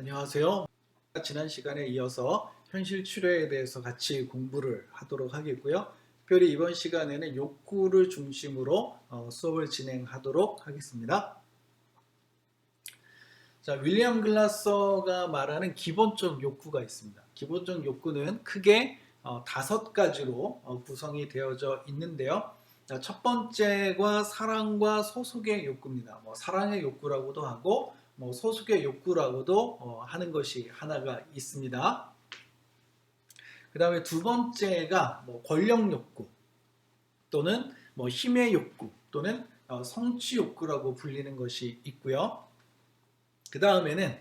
안녕하세요. 지난 시간에 이어서 현실 치료에 대해서 같이 공부를 하도록 하겠고요. 특별히 이번 시간에는 욕구를 중심으로 수업을 진행하도록 하겠습니다. 자, 윌리엄 글라서가 말하는 기본적 욕구가 있습니다. 기본적 욕구는 크게 5가지로 구성이 되어져 있는데요. 자, 첫 번째가 사랑과 소속의 욕구입니다. 사랑의 욕구라고도 하고 소속의 욕구라고도 하는 것이 하나가 있습니다. 그 다음에 두 번째가 권력 욕구 또는 힘의 욕구 또는 성취 욕구라고 불리는 것이 있고요. 그 다음에는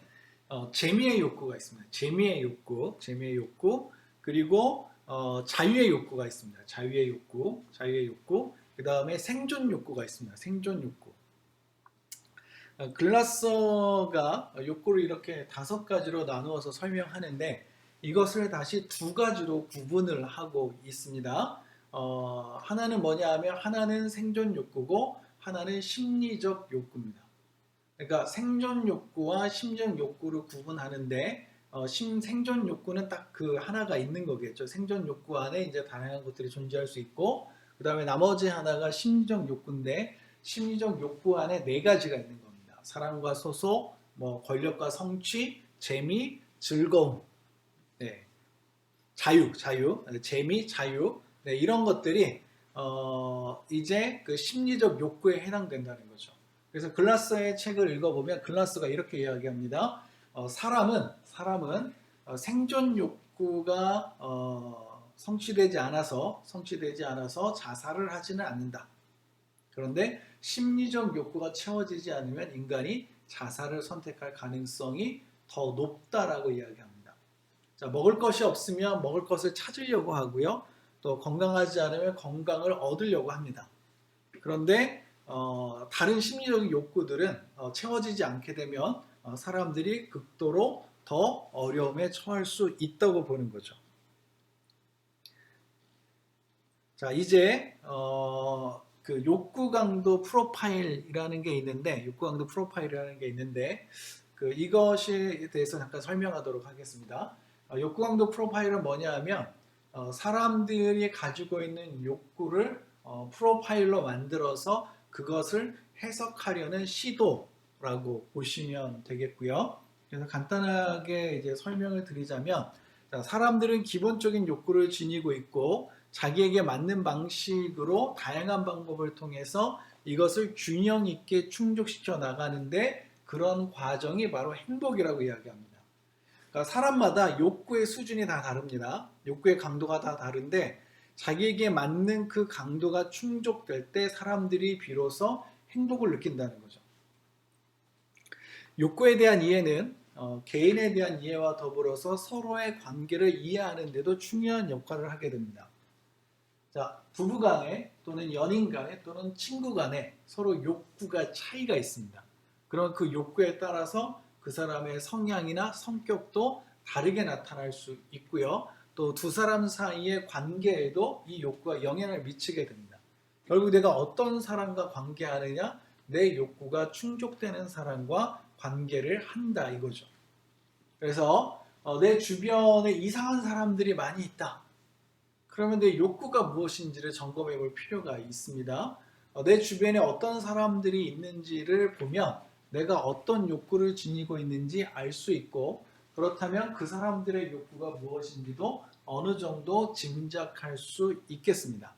재미의 욕구가 있습니다. 재미의 욕구, 그리고 자유의 욕구가 있습니다. 자유의 욕구. 그 다음에 생존 욕구가 있습니다. 생존 욕구. 글라서가 욕구를 이렇게 5가지로 나누어서 설명하는데 이것을 다시 2가지로 구분을 하고 있습니다. 하나는 뭐냐 하면 하나는 생존 욕구고 하나는 심리적 욕구입니다. 그러니까 생존 욕구와 심리적 욕구를 구분하는데 생존 욕구는 딱 그 하나가 있는 거겠죠. 생존 욕구 안에 이제 다양한 것들이 존재할 수 있고 그 다음에 나머지 하나가 심리적 욕구인데 심리적 욕구 안에 4가지가 있는 겁니다. 사랑과 소속, 권력과 성취, 재미, 즐거움, 네. 자유, 재미, 자유, 네, 이런 것들이 이제 그 심리적 욕구에 해당된다는 거죠. 그래서 글라스의 책을 읽어보면 글라스가 이렇게 이야기합니다. 사람은 생존 욕구가 성취되지 않아서 자살을 하지는 않는다. 그런데 심리적 욕구가 채워지지 않으면 인간이 자살을 선택할 가능성이 더 높다라고 이야기합니다. 자, 먹을 것이 없으면 먹을 것을 찾으려고 하고요. 또 건강하지 않으면 건강을 얻으려고 합니다. 그런데 다른 심리적인 욕구들은 채워지지 않게 되면 사람들이 극도로 더 어려움에 처할 수 있다고 보는 거죠. 자, 이제 그 욕구 강도 프로파일이라는 게 있는데 그 이것에 대해서 잠깐 설명하도록 하겠습니다. 욕구 강도 프로파일은 뭐냐 하면 사람들이 가지고 있는 욕구를 프로파일로 만들어서 그것을 해석하려는 시도라고 보시면 되겠고요. 그래서 간단하게 이제 설명을 드리자면 사람들은 기본적인 욕구를 지니고 있고 자기에게 맞는 방식으로 다양한 방법을 통해서 이것을 균형 있게 충족시켜 나가는데 그런 과정이 바로 행복이라고 이야기합니다. 그러니까 사람마다 욕구의 수준이 다 다릅니다. 욕구의 강도가 다 다른데 자기에게 맞는 그 강도가 충족될 때 사람들이 비로소 행복을 느낀다는 거죠. 욕구에 대한 이해는 개인에 대한 이해와 더불어서 서로의 관계를 이해하는 데도 중요한 역할을 하게 됩니다. 자, 부부 간에 또는 연인 간에 또는 친구 간에 서로 욕구가 차이가 있습니다. 그런 그 욕구에 따라서 그 사람의 성향이나 성격도 다르게 나타날 수 있고요. 또 두 사람 사이의 관계에도 이 욕구가 영향을 미치게 됩니다. 결국 내가 어떤 사람과 관계하느냐, 내 욕구가 충족되는 사람과 관계를 한다 이거죠. 그래서 내 주변에 이상한 사람들이 많이 있다. 그러면 내 욕구가 무엇인지를 점검해 볼 필요가 있습니다. 내 주변에 어떤 사람들이 있는지를 보면 내가 어떤 욕구를 지니고 있는지 알 수 있고 그렇다면 그 사람들의 욕구가 무엇인지도 어느 정도 짐작할 수 있겠습니다.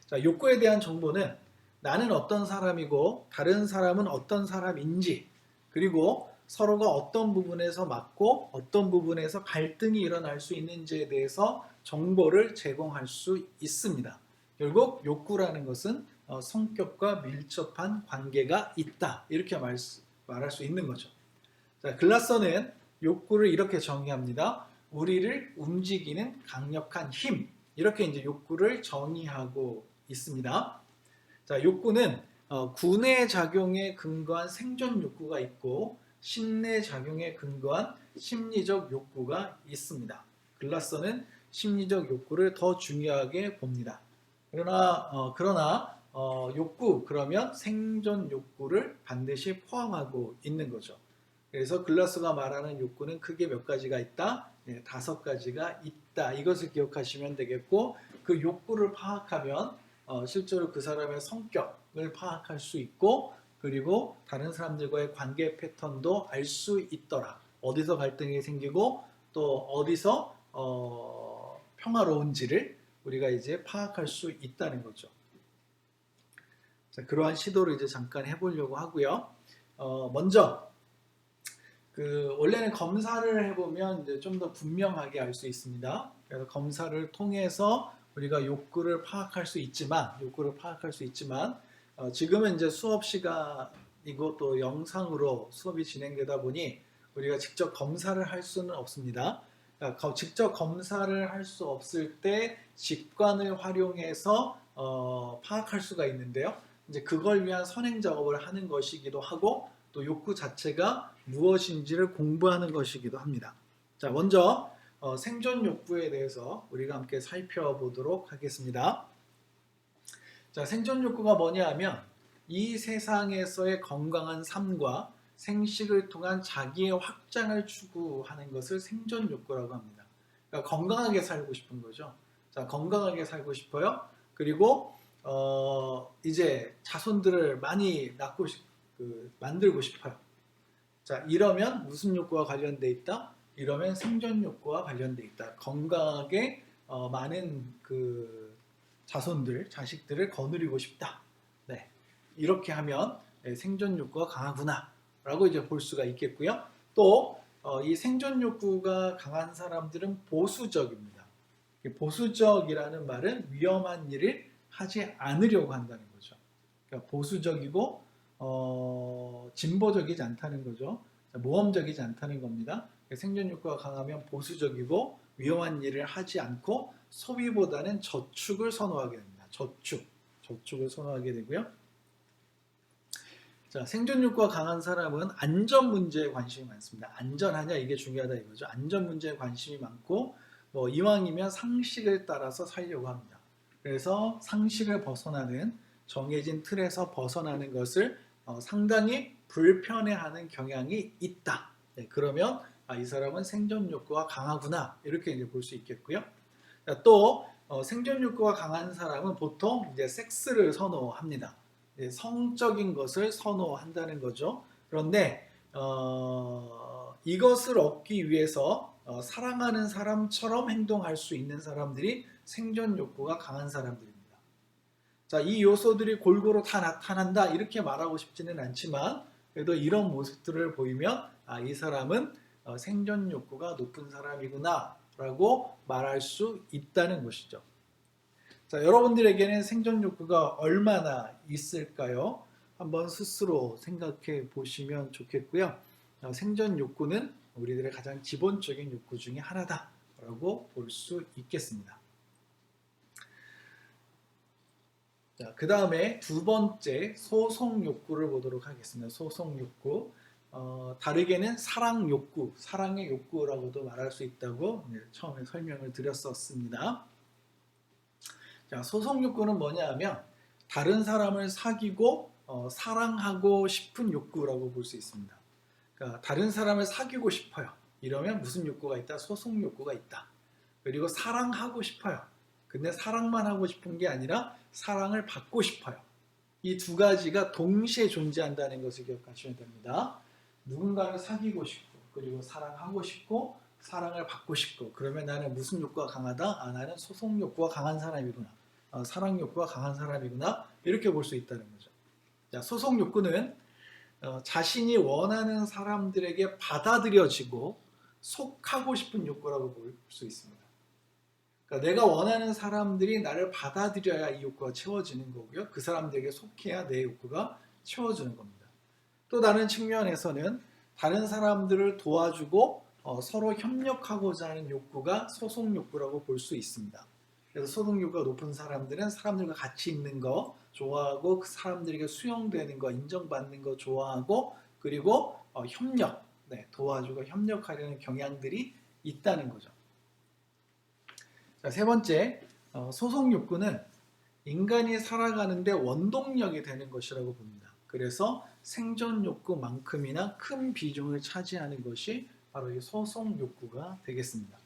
자, 욕구에 대한 정보는 나는 어떤 사람이고 다른 사람은 어떤 사람인지 그리고 서로가 어떤 부분에서 맞고 어떤 부분에서 갈등이 일어날 수 있는지에 대해서 정보를 제공할 수 있습니다. 결국 욕구라는 것은 성격과 밀접한 관계가 있다. 이렇게 말할 수 있는 거죠. 자, 글라서는 욕구를 이렇게 정의합니다. 우리를 움직이는 강력한 힘. 이렇게 이제 욕구를 정의하고 있습니다. 자, 욕구는 구내 작용에 근거한 생존 욕구가 있고 신내 작용에 근거한 심리적 욕구가 있습니다. 글라서는 심리적 욕구를 더 중요하게 봅니다. 그러나 욕구 그러면 생존 욕구를 반드시 포함하고 있는 거죠. 그래서 글라스가 말하는 욕구는 크게 몇 가지가 있다? 네, 5가지가 있다. 이것을 기억하시면 되겠고, 그 욕구를 파악하면 실제로 그 사람의 성격을 파악할 수 있고, 그리고 다른 사람들과의 관계 패턴도 알 수 있더라. 어디서 갈등이 생기고 또 어디서 평화로운지를 우리가 이제 파악할 수 있다는 거죠. 자, 그러한 시도를 이제 잠깐 해보려고 하고요. 먼저 원래는 검사를 해보면 이제 좀 더 분명하게 알 수 있습니다. 그래서 검사를 통해서 우리가 욕구를 파악할 수 있지만, 지금은 이제 수업 시간이고 또 영상으로 수업이 진행되다 보니 우리가 직접 검사를 할 수는 없습니다. 그러니까 직접 검사를 할 수 없을 때 직관을 활용해서 파악할 수가 있는데요. 이제 그걸 위한 선행 작업을 하는 것이기도 하고 또 욕구 자체가 무엇인지를 공부하는 것이기도 합니다. 자, 먼저 생존 욕구에 대해서 우리가 함께 살펴보도록 하겠습니다. 자, 생존 욕구가 뭐냐 하면 이 세상에서의 건강한 삶과 생식을 통한 자기의 확장을 추구하는 것을 생존 욕구라고 합니다. 그러니까 건강하게 살고 싶은 거죠. 자, 건강하게 살고 싶어요. 그리고 이제 자손들을 많이 만들고 싶어요. 자, 이러면 무슨 욕구와 관련돼 있다? 이러면 생존 욕구와 관련돼 있다. 건강하게 많은 자식들을 거느리고 싶다. 네, 이렇게 하면 생존 욕구가 강하구나라고 이제 볼 수가 있겠고요. 또 이 생존 욕구가 강한 사람들은 보수적입니다. 보수적이라는 말은 위험한 일을 하지 않으려고 한다는 거죠. 그러니까 보수적이고 진보적이지 않다는 거죠. 모험적이지 않다는 겁니다. 생존 욕구가 강하면 보수적이고 위험한 일을 하지 않고 소비보다는 저축을 선호하게 됩니다. 저축을 선호하게 되고요. 자, 생존 욕구가 강한 사람은 안전 문제에 관심이 많습니다. 안전하냐 이게 중요하다 이거죠. 안전 문제에 관심이 많고 이왕이면 상식을 따라서 살려고 합니다. 그래서 상식을 벗어나는 정해진 틀에서 벗어나는 것을 상당히 불편해하는 경향이 있다. 네, 그러면 이 사람은 생존 욕구가 강하구나 이렇게 이제 볼 수 있겠고요. 또 생존 욕구가 강한 사람은 보통 이제 섹스를 선호합니다. 성적인 것을 선호한다는 거죠. 그런데 이것을 얻기 위해서 사랑하는 사람처럼 행동할 수 있는 사람들이 생존 욕구가 강한 사람들입니다. 자, 이 요소들이 골고루 다 나타난다 이렇게 말하고 싶지는 않지만 그래도 이런 모습들을 보이면 이 사람은 생존 욕구가 높은 사람이구나 라고 말할 수 있다는 것이죠. 자, 여러분들에게는 생존 욕구가 얼마나 있을까요? 한번 스스로 생각해 보시면 좋겠고요. 생존 욕구는 우리들의 가장 기본적인 욕구 중에 하나다라고 볼 수 있겠습니다. 자, 그 다음에 두 번째 소송 욕구를 보도록 하겠습니다. 소송 욕구. 다르게는 사랑 욕구, 사랑의 욕구라고도 말할 수 있다고 처음에 설명을 드렸었습니다. 자, 소송 욕구는 뭐냐 하면 다른 사람을 사귀고 사랑하고 싶은 욕구라고 볼 수 있습니다. 그러니까 다른 사람을 사귀고 싶어요. 이러면 무슨 욕구가 있다? 소송 욕구가 있다. 그리고 사랑하고 싶어요. 근데 사랑만 하고 싶은 게 아니라 사랑을 받고 싶어요. 이 두 가지가 동시에 존재한다는 것을 기억하시면 됩니다. 누군가를 사귀고 싶고 그리고 사랑하고 싶고 사랑을 받고 싶고 그러면 나는 무슨 욕구가 강하다? 나는 소송 욕구가 강한 사람이구나. 사랑 욕구가 강한 사람이구나. 이렇게 볼 수 있다는 거죠. 자, 소송 욕구는 자신이 원하는 사람들에게 받아들여지고 속하고 싶은 욕구라고 볼 수 있습니다. 그러니까 내가 원하는 사람들이 나를 받아들여야 이 욕구가 채워지는 거고요. 그 사람들에게 속해야 내 욕구가 채워지는 겁니다. 또 다른 측면에서는 다른 사람들을 도와주고 서로 협력하고자 하는 욕구가 소송 욕구라고 볼 수 있습니다. 그래서 소송 욕구가 높은 사람들은 사람들과 같이 있는 거 좋아하고 그 사람들에게 수용되는 거 인정받는 거 좋아하고 그리고 협력, 도와주고 협력하려는 경향들이 있다는 거죠. 자, 세 번째, 소송 욕구는 인간이 살아가는데 원동력이 되는 것이라고 봅니다. 그래서 생존 욕구만큼이나 큰 비중을 차지하는 것이 바로 이 소송 욕구가 되겠습니다.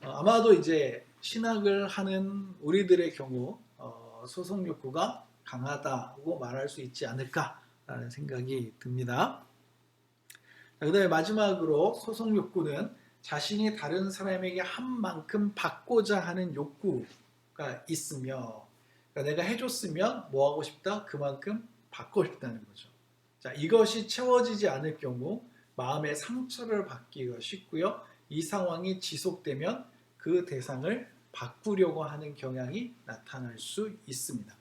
아마도 이제 신학을 하는 우리들의 경우 소송 욕구가 강하다고 말할 수 있지 않을까라는 생각이 듭니다. 그 다음에 마지막으로 소송 욕구는 자신이 다른 사람에게 한 만큼 받고자 하는 욕구가 있으며, 그러니까 내가 해줬으면 뭐 하고 싶다? 그만큼 받고 싶다는 거죠. 자, 이것이 채워지지 않을 경우 마음의 상처를 받기가 쉽고요. 이 상황이 지속되면 그 대상을 바꾸려고 하는 경향이 나타날 수 있습니다.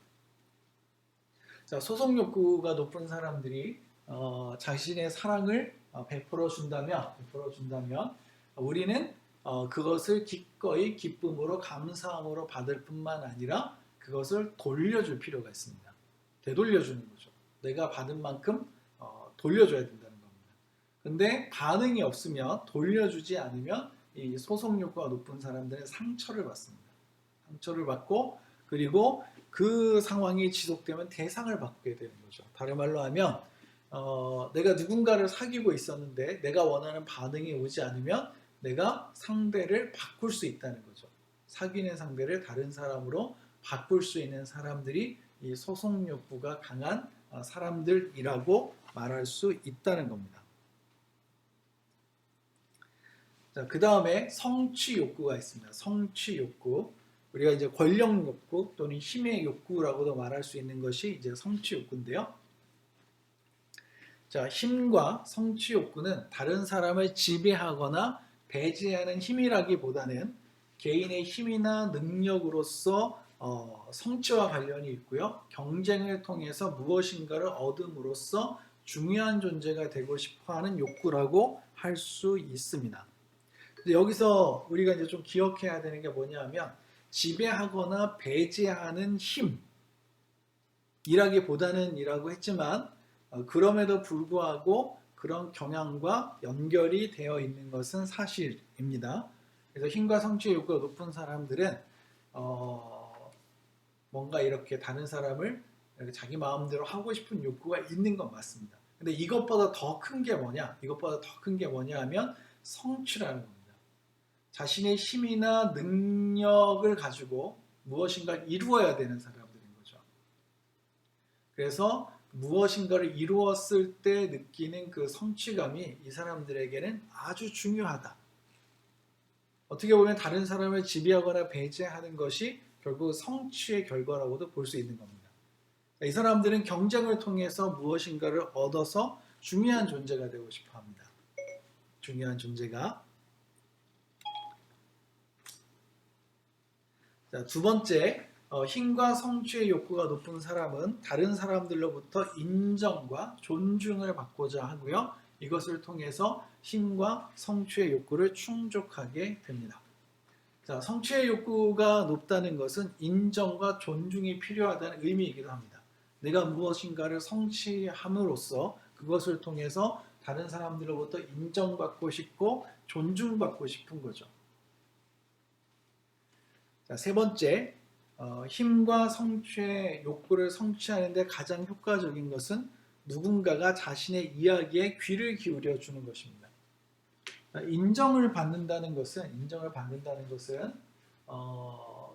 자, 소송 욕구가 높은 사람들이 자신의 사랑을 베풀어 준다면 우리는 그것을 기꺼이 기쁨으로 감사함으로 받을 뿐만 아니라 그것을 돌려줄 필요가 있습니다. 되돌려주는 거죠. 내가 받은 만큼 돌려줘야 된다는 겁니다. 근데 반응이 없으면, 돌려주지 않으면 이 소송 욕구가 높은 사람들은 상처를 받습니다. 상처를 받고, 그리고 그 상황이 지속되면 대상을 받게 되는 거죠. 다른 말로 하면 내가 누군가를 사귀고 있었는데 내가 원하는 반응이 오지 않으면 내가 상대를 바꿀 수 있다는 거죠. 사귀는 상대를 다른 사람으로 바꿀 수 있는 사람들이 이 소송 욕구가 강한 사람들이라고 말할 수 있다는 겁니다. 자, 그 다음에 성취 욕구가 있습니다. 성취 욕구. 우리가 이제 권력 욕구 또는 힘의 욕구라고도 말할 수 있는 것이 이제 성취 욕구인데요. 자, 힘과 성취 욕구는 다른 사람을 지배하거나 배제하는 힘이라기보다는 개인의 힘이나 능력으로서 성취와 관련이 있고요. 경쟁을 통해서 무엇인가를 얻음으로써 중요한 존재가 되고 싶어하는 욕구라고 할 수 있습니다. 근데 여기서 우리가 이제 좀 기억해야 되는 게 뭐냐면, 지배하거나 배제하는 힘이라기보다는 이라고 했지만 그럼에도 불구하고 그런 경향과 연결이 되어 있는 것은 사실입니다. 그래서 힘과 성취의 욕구가 높은 사람들은 뭔가 이렇게 다른 사람을 이렇게 자기 마음대로 하고 싶은 욕구가 있는 건 맞습니다. 근데 이것보다 더 큰 게 뭐냐? 이것보다 더 큰 게 뭐냐 하면 성취라는 겁니다. 자신의 힘이나 능력을 가지고 무엇인가 이루어야 되는 사람들인 거죠. 그래서 무엇인가를 이루었을 때 느끼는 그 성취감이 이 사람들에게는 아주 중요하다. 어떻게 보면 다른 사람을 지배하거나 배제하는 것이 결국 성취의 결과라고도 볼 수 있는 겁니다. 이 사람들은 경쟁을 통해서 무엇인가를 얻어서 중요한 존재가 되고 싶어 합니다. 중요한 존재가. 자, 두 번째, 힘과 성취의 욕구가 높은 사람은 다른 사람들로부터 인정과 존중을 받고자 하고요. 이것을 통해서 힘과 성취의 욕구를 충족하게 됩니다. 자, 성취의 욕구가 높다는 것은 인정과 존중이 필요하다는 의미이기도 합니다. 내가 무엇인가를 성취함으로써 그것을 통해서 다른 사람들로부터 인정받고 싶고 존중받고 싶은 거죠. 자, 세 번째, 힘과 성취의 욕구를 성취하는 데 가장 효과적인 것은 누군가가 자신의 이야기에 귀를 기울여 주는 것입니다. 인정을 받는다는 것은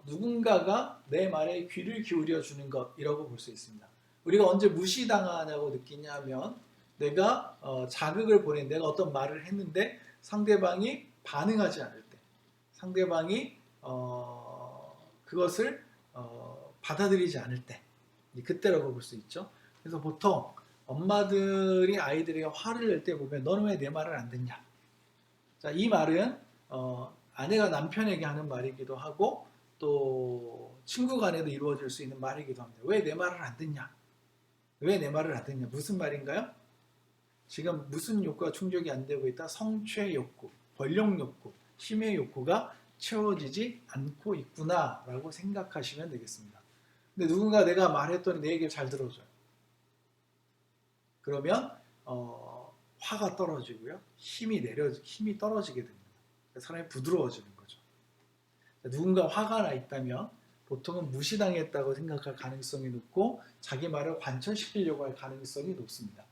누군가가 내 말에 귀를 기울여 주는 것이라고 볼 수 있습니다. 우리가 언제 무시당하냐고 느끼냐면, 내가 자극을 내가 어떤 말을 했는데 상대방이 반응하지 않을 때, 상대방이 그것을 받아들이지 않을 때, 그때라고 볼 수 있죠. 그래서 보통 엄마들이 아이들에게 화를 낼 때 보면, 너는 왜 내 말을 안 듣냐? 자, 이 말은 아내가 남편에게 하는 말이기도 하고 또 친구 간에도 이루어질 수 있는 말이기도 합니다. 왜 내 말을 안 듣냐? 왜 내 말을 안 듣냐? 무슨 말인가요? 지금 무슨 욕구가 충족이 안 되고 있다? 성취의 욕구, 권력 욕구, 힘의 욕구가 채워지지 않고 있구나 라고 생각하시면 되겠습니다. 근데 누군가 내가 말했더니 내 얘기를 잘 들어줘요. 그러면 화가 떨어지고요, 힘이 떨어지게 됩니다. 사람이 부드러워지는 거죠. 누군가 화가 나 있다면 보통은 무시당했다고 생각할 가능성이 높고 자기 말을 관철시키려고 할 가능성이 높습니다.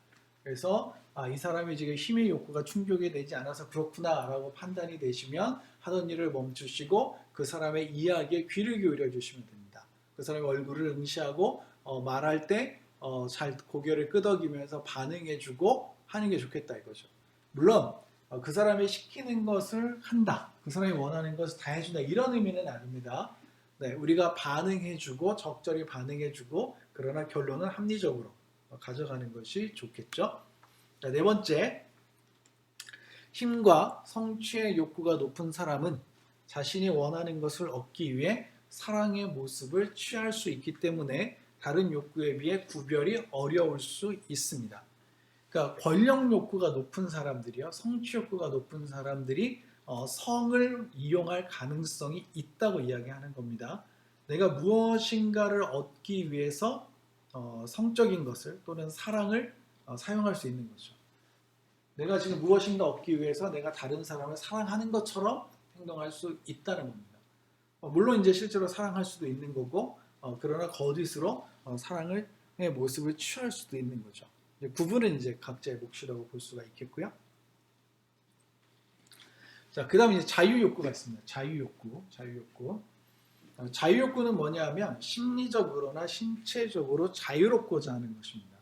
그래서 이 사람이 지금 힘의 욕구가 충족이 되지 않아서 그렇구나라고 판단이 되시면 하던 일을 멈추시고 그 사람의 이야기에 귀를 기울여 주시면 됩니다. 그 사람의 얼굴을 응시하고 말할 때 잘 고개를 끄덕이면서 반응해주고 하는 게 좋겠다 이거죠. 물론 그 사람이 시키는 것을 한다. 그 사람이 원하는 것을 다 해준다. 이런 의미는 아닙니다. 네, 우리가 반응해주고 적절히 반응해주고 그러나 결론은 합리적으로 가져가는 것이 좋겠죠. 자, 네 번째, 힘과 성취의 욕구가 높은 사람은 자신이 원하는 것을 얻기 위해 사랑의 모습을 취할 수 있기 때문에 다른 욕구에 비해 구별이 어려울 수 있습니다. 그러니까 권력 욕구가 높은 사람들이요, 성취 욕구가 높은 사람들이 성을 이용할 가능성이 있다고 이야기하는 겁니다. 내가 무엇인가를 얻기 위해서 성적인 것을 또는 사랑을 사용할 수 있는 거죠. 내가 지금 무엇인가 얻기 위해서 내가 다른 사람을 사랑하는 것처럼 행동할 수 있다는 겁니다. 물론 이제 실제로 사랑할 수도 있는 거고, 그러나 거짓으로 사랑의 모습을 취할 수도 있는 거죠. 구분은 이제 각자의 몫이라고 볼 수가 있겠고요. 자, 그 다음에 이제 자유욕구가 있습니다. 자유욕구. 자유욕구는 뭐냐면 심리적으로나 신체적으로 자유롭고자 하는 것입니다.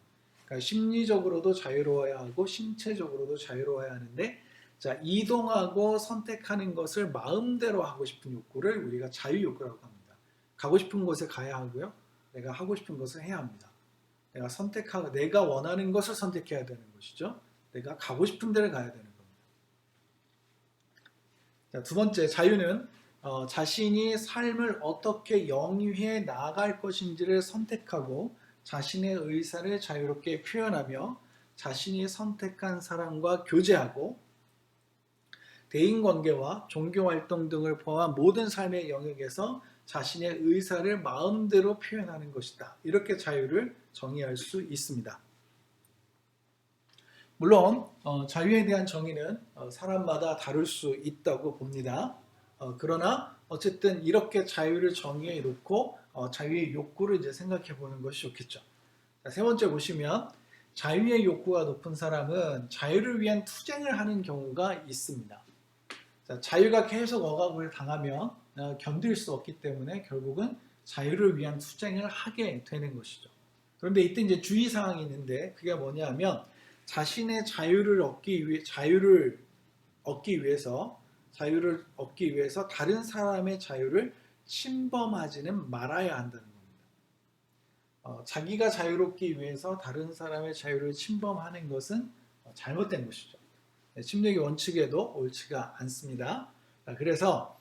그러니까 심리적으로도 자유로워야 하고 신체적으로도 자유로워야 하는데, 자, 이동하고 선택하는 것을 마음대로 하고 싶은 욕구를 우리가 자유욕구라고 합니다. 가고 싶은 곳에 가야 하고요. 내가 하고 싶은 것을 해야 합니다. 내가 원하는 것을 선택해야 되는 것이죠. 내가 가고 싶은 데를 가야 되는 겁니다. 자, 두 번째, 자유는 자신이 삶을 어떻게 영위해 나아갈 것인지를 선택하고 자신의 의사를 자유롭게 표현하며 자신이 선택한 사람과 교제하고 대인관계와 종교활동 등을 포함한 모든 삶의 영역에서 자신의 의사를 마음대로 표현하는 것이다. 이렇게 자유를 정의할 수 있습니다. 물론 자유에 대한 정의는 사람마다 다를 수 있다고 봅니다. 그러나 어쨌든 이렇게 자유를 정의해 놓고 자유의 욕구를 이제 생각해 보는 것이 좋겠죠. 자, 세 번째 보시면 자유의 욕구가 높은 사람은 자유를 위한 투쟁을 하는 경우가 있습니다. 자, 자유가 계속 억압을 당하면 견딜 수 없기 때문에 결국은 자유를 위한 투쟁을 하게 되는 것이죠. 그런데 이때 이제 주의사항이 있는데 그게 뭐냐면 자신의 자유를 얻기 위해서 다른 사람의 자유를 침범하지는 말아야 한다는 겁니다. 자기가 자유롭기 위해서 다른 사람의 자유를 침범하는 것은 잘못된 것이죠. 침례의 원칙에도 옳지가 않습니다. 그래서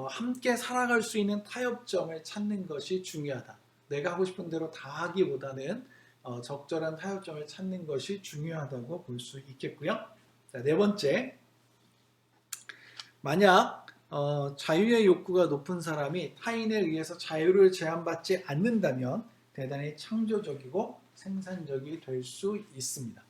함께 살아갈 수 있는 타협점을 찾는 것이 중요하다. 내가 하고 싶은 대로 다 하기보다는 적절한 타협점을 찾는 것이 중요하다고 볼 수 있겠고요. 자, 네 번째, 만약 자유의 욕구가 높은 사람이 타인에 의해서 자유를 제한받지 않는다면 대단히 창조적이고 생산적이 될 수 있습니다.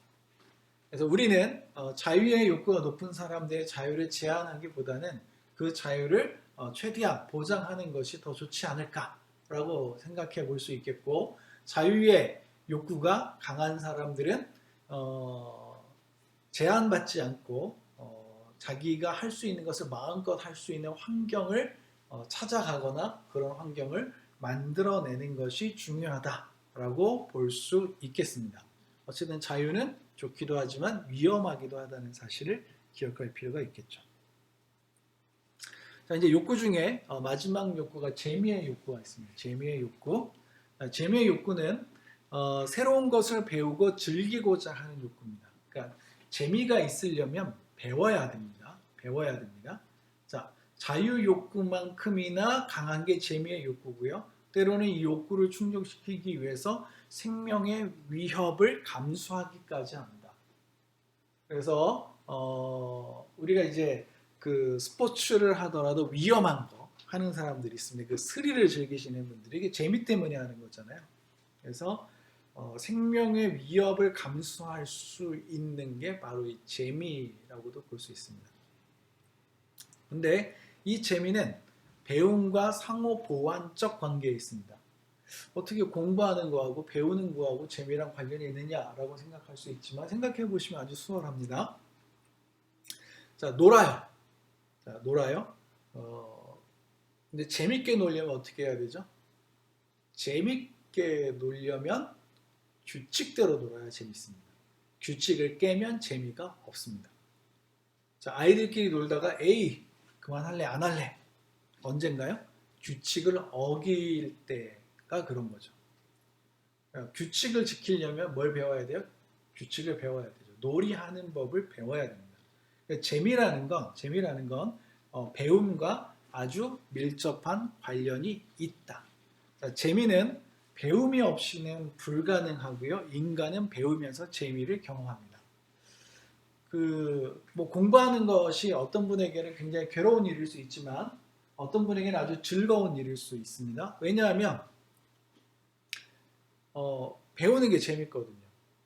그래서 우리는 자유의 욕구가 높은 사람들의 자유를 제한하기보다는 그 자유를 최대한 보장하는 것이 더 좋지 않을까라고 생각해 볼 수 있겠고, 자유의 욕구가 강한 사람들은 제한받지 않고 자기가 할 수 있는 것을 마음껏 할 수 있는 환경을 찾아가거나 그런 환경을 만들어내는 것이 중요하다라고 볼 수 있겠습니다. 어쨌든 자유는 좋기도 하지만 위험하기도 하다는 사실을 기억할 필요가 있겠죠. 자, 이제 욕구 중에 마지막 욕구가 재미의 욕구가 있습니다. 재미의 욕구. 재미의 욕구는 새로운 것을 배우고 즐기고자 하는 욕구입니다. 그러니까 재미가 있으려면 배워야 됩니다. 자, 자유 욕구만큼이나 강한 게 재미의 욕구고요. 때로는 이 욕구를 충족시키기 위해서 생명의 위협을 감수하기까지 합니다. 그래서 우리가 이제 그 스포츠를 하더라도 위험한 거 하는 사람들이 있습니다. 그 스릴을 즐기시는 분들이 이게 재미 때문에 하는 거잖아요. 그래서 생명의 위협을 감수할 수 있는 게 바로 이 재미라고도 볼 수 있습니다. 근데 이 재미는 배움과 상호 보완적 관계에 있습니다. 어떻게 공부하는 거하고 배우는 거하고 재미랑 관련이 있느냐라고 생각할 수 있지만 생각해 보시면 아주 수월합니다. 자, 놀아요. 자, 놀아요. 근데 재밌게 놀려면 어떻게 해야 되죠? 재밌게 놀려면 규칙대로 놀아야 재밌습니다. 규칙을 깨면 재미가 없습니다. 자, 아이들끼리 놀다가 에이, 그만할래, 안 할래. 언젠가요? 규칙을 어길 때가 그런 거죠. 규칙을 지키려면 뭘 배워야 돼요? 규칙을 배워야 되죠. 놀이하는 법을 배워야 됩니다. 재미라는 건 배움과 아주 밀접한 관련이 있다. 자, 재미는 배움이 없이는 불가능하고요. 인간은 배우면서 재미를 경험합니다. 뭐 공부하는 것이 어떤 분에게는 굉장히 괴로운 일일 수 있지만 어떤 분에게는 아주 즐거운 일일 수 있습니다. 왜냐하면 배우는 게 재밌거든요.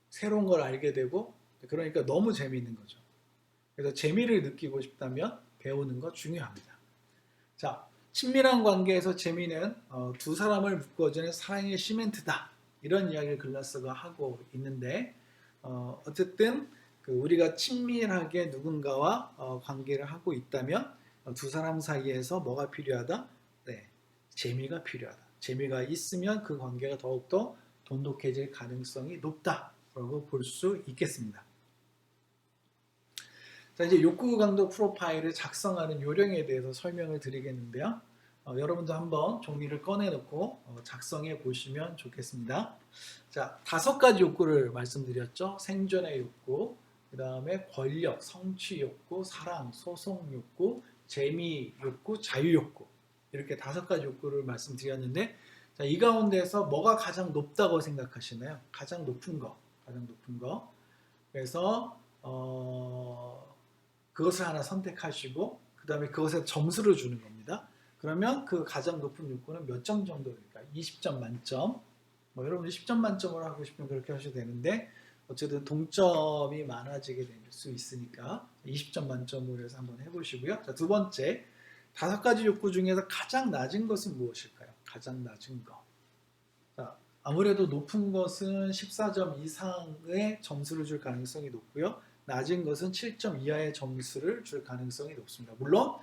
새로운 걸 알게 되고 그러니까 너무 재미있는 거죠. 그래서 재미를 느끼고 싶다면 배우는 거 중요합니다. 자, 친밀한 관계에서 재미는 두 사람을 묶어주는 사랑의 시멘트다. 이런 이야기를 글라스가 하고 있는데 어쨌든 우리가 친밀하게 누군가와 관계를 하고 있다면 두 사람 사이에서 뭐가 필요하다? 네, 재미가 필요하다. 재미가 있으면 그 관계가 더욱더 돈독해질 가능성이 높다라고 볼 수 있겠습니다. 자, 이제 욕구 강도 프로파일을 작성하는 요령에 대해서 설명을 드리겠는데요. 여러분도 한번 종이를 꺼내놓고 작성해 보시면 좋겠습니다. 자, 5가지 욕구를 말씀드렸죠. 생존의 욕구, 그 다음에 권력, 성취 욕구, 사랑, 소송 욕구, 재미 욕구, 자유 욕구. 이렇게 5가지 욕구를 말씀드렸는데, 자, 이 가운데서 뭐가 가장 높다고 생각하시나요? 가장 높은 거. 그래서, 그것을 하나 선택하시고 그 다음에 그것에 점수를 주는 겁니다. 그러면 그 가장 높은 욕구는 몇 점 정도 될까요? 20점 만점. 뭐 여러분들 10점 만점으로 하고 싶으면 그렇게 하셔도 되는데 어쨌든 동점이 많아지게 될 수 있으니까 20점 만점으로 해서 한번 해보시고요. 자, 두 번째, 5가지 욕구 중에서 가장 낮은 것은 무엇일까요? 가장 낮은 거. 자, 아무래도 높은 것은 14점 이상의 점수를 줄 가능성이 높고요. 낮은 것은 7점 이하의 점수를 줄 가능성이 높습니다. 물론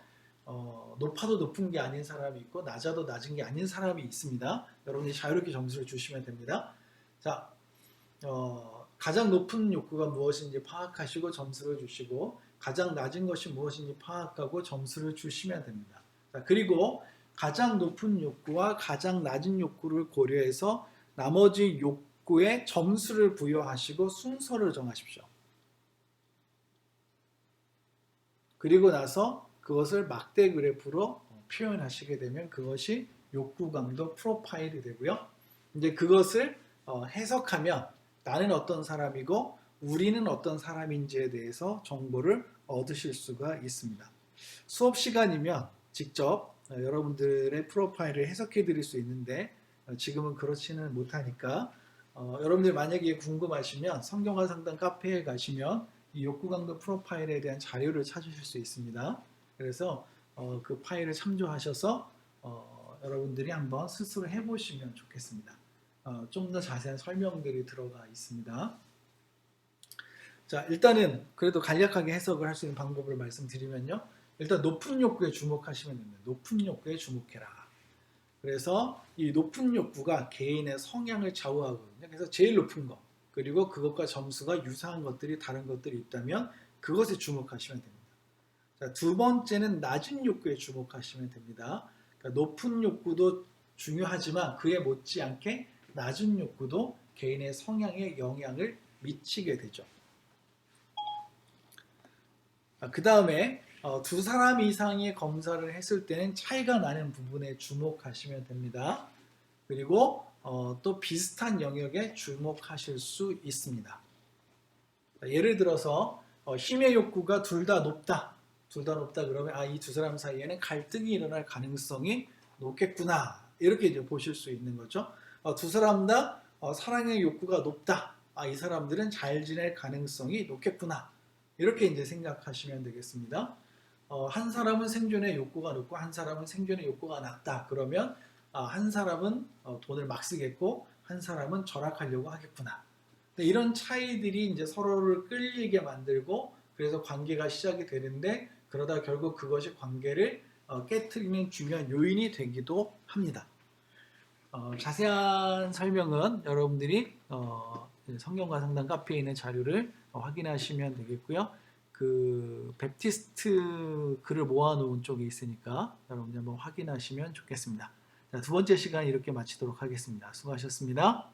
높아도 높은 게 아닌 사람이 있고 낮아도 낮은 게 아닌 사람이 있습니다. 여러분이 자유롭게 점수를 주시면 됩니다. 자, 가장 높은 욕구가 무엇인지 파악하시고 점수를 주시고 가장 낮은 것이 무엇인지 파악하고 점수를 주시면 됩니다. 자, 그리고 가장 높은 욕구와 가장 낮은 욕구를 고려해서 나머지 욕구에 점수를 부여하시고 순서를 정하십시오. 그리고 나서 그것을 막대 그래프로 표현하시게 되면 그것이 욕구 강도 프로파일이 되고요. 이제 그것을 해석하면 나는 어떤 사람이고 우리는 어떤 사람인지에 대해서 정보를 얻으실 수가 있습니다. 수업 시간이면 직접 여러분들의 프로파일을 해석해 드릴 수 있는데 지금은 그렇지는 못하니까 여러분들 만약에 궁금하시면 성경화 상담 카페에 가시면 이 욕구 강도 프로파일에 대한 자료를 찾으실 수 있습니다. 그래서 그 파일을 참조하셔서 여러분들이 한번 스스로 해보시면 좋겠습니다. 좀 더 자세한 설명들이 들어가 있습니다. 자, 일단은 그래도 간략하게 해석을 할 수 있는 방법을 말씀드리면요. 일단 높은 욕구에 주목하시면 됩니다. 높은 욕구에 주목해라. 그래서 이 높은 욕구가 개인의 성향을 좌우하거든요. 그래서 제일 높은 거, 그리고 그것과 점수가 유사한 것들이 다른 것들이 있다면 그것에 주목하시면 됩니다. 자, 두 번째는 낮은 욕구에 주목하시면 됩니다. 그러니까 높은 욕구도 중요하지만 그에 못지않게 낮은 욕구도 개인의 성향에 영향을 미치게 되죠. 그 다음에 두 사람 이상의 검사를 했을 때는 차이가 나는 부분에 주목하시면 됩니다. 그리고 또 비슷한 영역에 주목하실 수 있습니다. 예를 들어서 힘의 욕구가 둘 다 높다. 그러면 이 두 사람 사이에는 갈등이 일어날 가능성이 높겠구나. 이렇게 이제 보실 수 있는 거죠. 두 사람 다 사랑의 욕구가 높다. 이 사람들은 잘 지낼 가능성이 높겠구나. 이렇게 이제 생각하시면 되겠습니다. 한 사람은 생존의 욕구가 높고 한 사람은 생존의 욕구가 낮다. 그러면 한 사람은 돈을 막 쓰겠고 한 사람은 절약하려고 하겠구나. 이런 차이들이 이제 서로를 끌리게 만들고 그래서 관계가 시작이 되는데 그러다 결국 그것이 관계를 깨트리는 중요한 요인이 되기도 합니다. 자세한 설명은 여러분들이 성경과 상담 카페에 있는 자료를 확인하시면 되겠고요. 그 베프티스트 글을 모아놓은 쪽이 있으니까 여러분들 한번 확인하시면 좋겠습니다. 자, 두 번째 시간 이렇게 마치도록 하겠습니다. 수고하셨습니다.